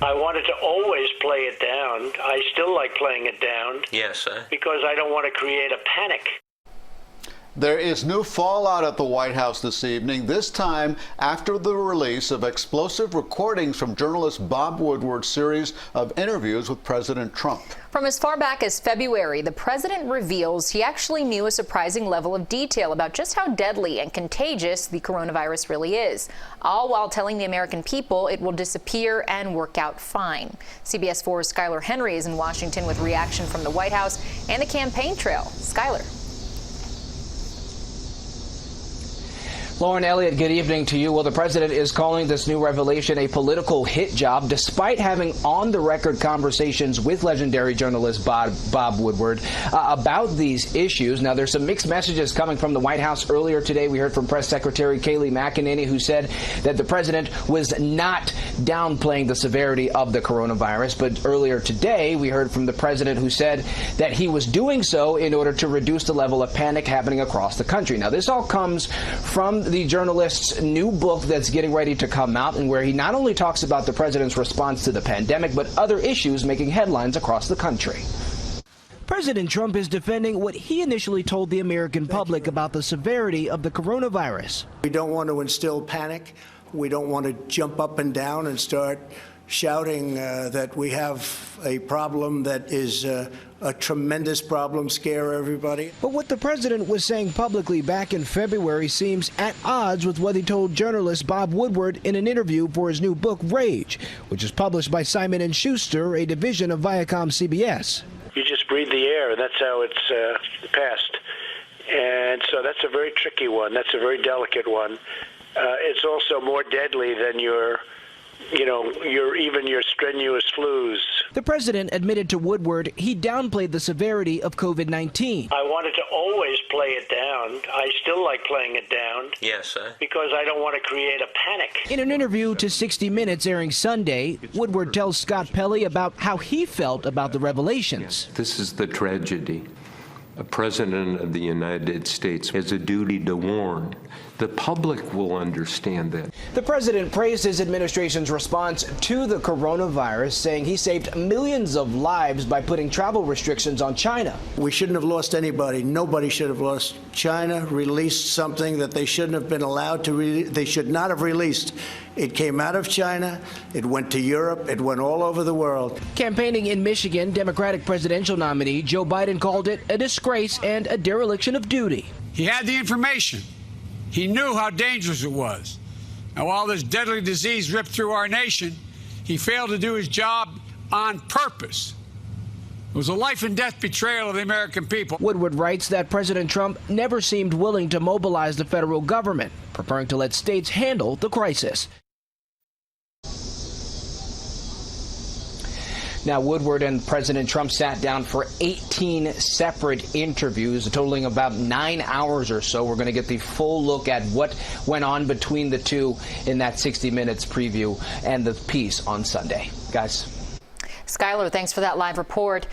I wanted to always play it down. I still like playing it down. Yes, sir. Because I don't want to create a panic. There is new fallout at the White House this evening, this time after the release of explosive recordings from journalist Bob Woodward's series of interviews with President Trump. From as far back as February, the president reveals he actually knew a surprising level of detail about just how deadly and contagious the coronavirus really is, all while telling the American people it will disappear and work out fine. CBS 4's Skyler Henry is in Washington with reaction from the White House and the campaign trail. Skyler. Lauren, Elliott, good evening to you. Well, the president is calling this new revelation a political hit job, despite having on-the-record conversations with legendary journalist Bob Woodward about these issues. Now, there's some mixed messages coming from the White House. Earlier today, we heard from Press Secretary Kayleigh McEnany, who said that the president was not downplaying the severity of the coronavirus. But earlier today, we heard from the president, who said that he was doing so in order to reduce the level of panic happening across the country. Now, this all comes from the journalist's new book that's getting ready to come out, and where he not only talks about the president's response to the pandemic, but other issues making headlines across the country. President Trump is defending what he initially told the American public about the severity of the coronavirus. We don't want to instill panic. We don't want to jump up and down and start shouting that we have a problem that is a tremendous problem, scare everybody. But what the president was saying publicly back in February seems at odds with what he told journalist Bob Woodward in an interview for his new book, Rage, which is published by Simon & Schuster, a division of Viacom CBS. You just breathe the air. That's how it's passed. And so that's a very tricky one. That's a very delicate one. It's also more deadly than your strenuous flus. The president admitted to Woodward he downplayed the severity of COVID-19. I wanted to always play it down. I still like playing it down. Yes, sir. Because I don't want to create a panic. In an interview to 60 Minutes airing Sunday, Woodward tells Scott Pelley about how he felt about the revelations. This is the tragedy. A president of the United States has a duty to warn. The public will understand that. The president praised his administration's response to the coronavirus, saying he saved millions of lives by putting travel restrictions on China. We shouldn't have lost anybody. Nobody should have lost. China released something that they shouldn't have been allowed to they should not have released. It came out of China. It went to Europe. It went all over the world. Campaigning in Michigan, Democratic presidential nominee Joe Biden called it a disgrace and a dereliction of duty. He had the information. He knew how dangerous it was. And while this deadly disease ripped through our nation, he failed to do his job on purpose. It was a life and death betrayal of the American people. Woodward writes that President Trump never seemed willing to mobilize the federal government, preferring to let states handle the crisis. Now, Woodward and President Trump sat down for 18 separate interviews, totaling about 9 hours or so. We're going to get the full look at what went on between the two in that 60 Minutes preview and the piece on Sunday. Guys. Skyler, thanks for that live report.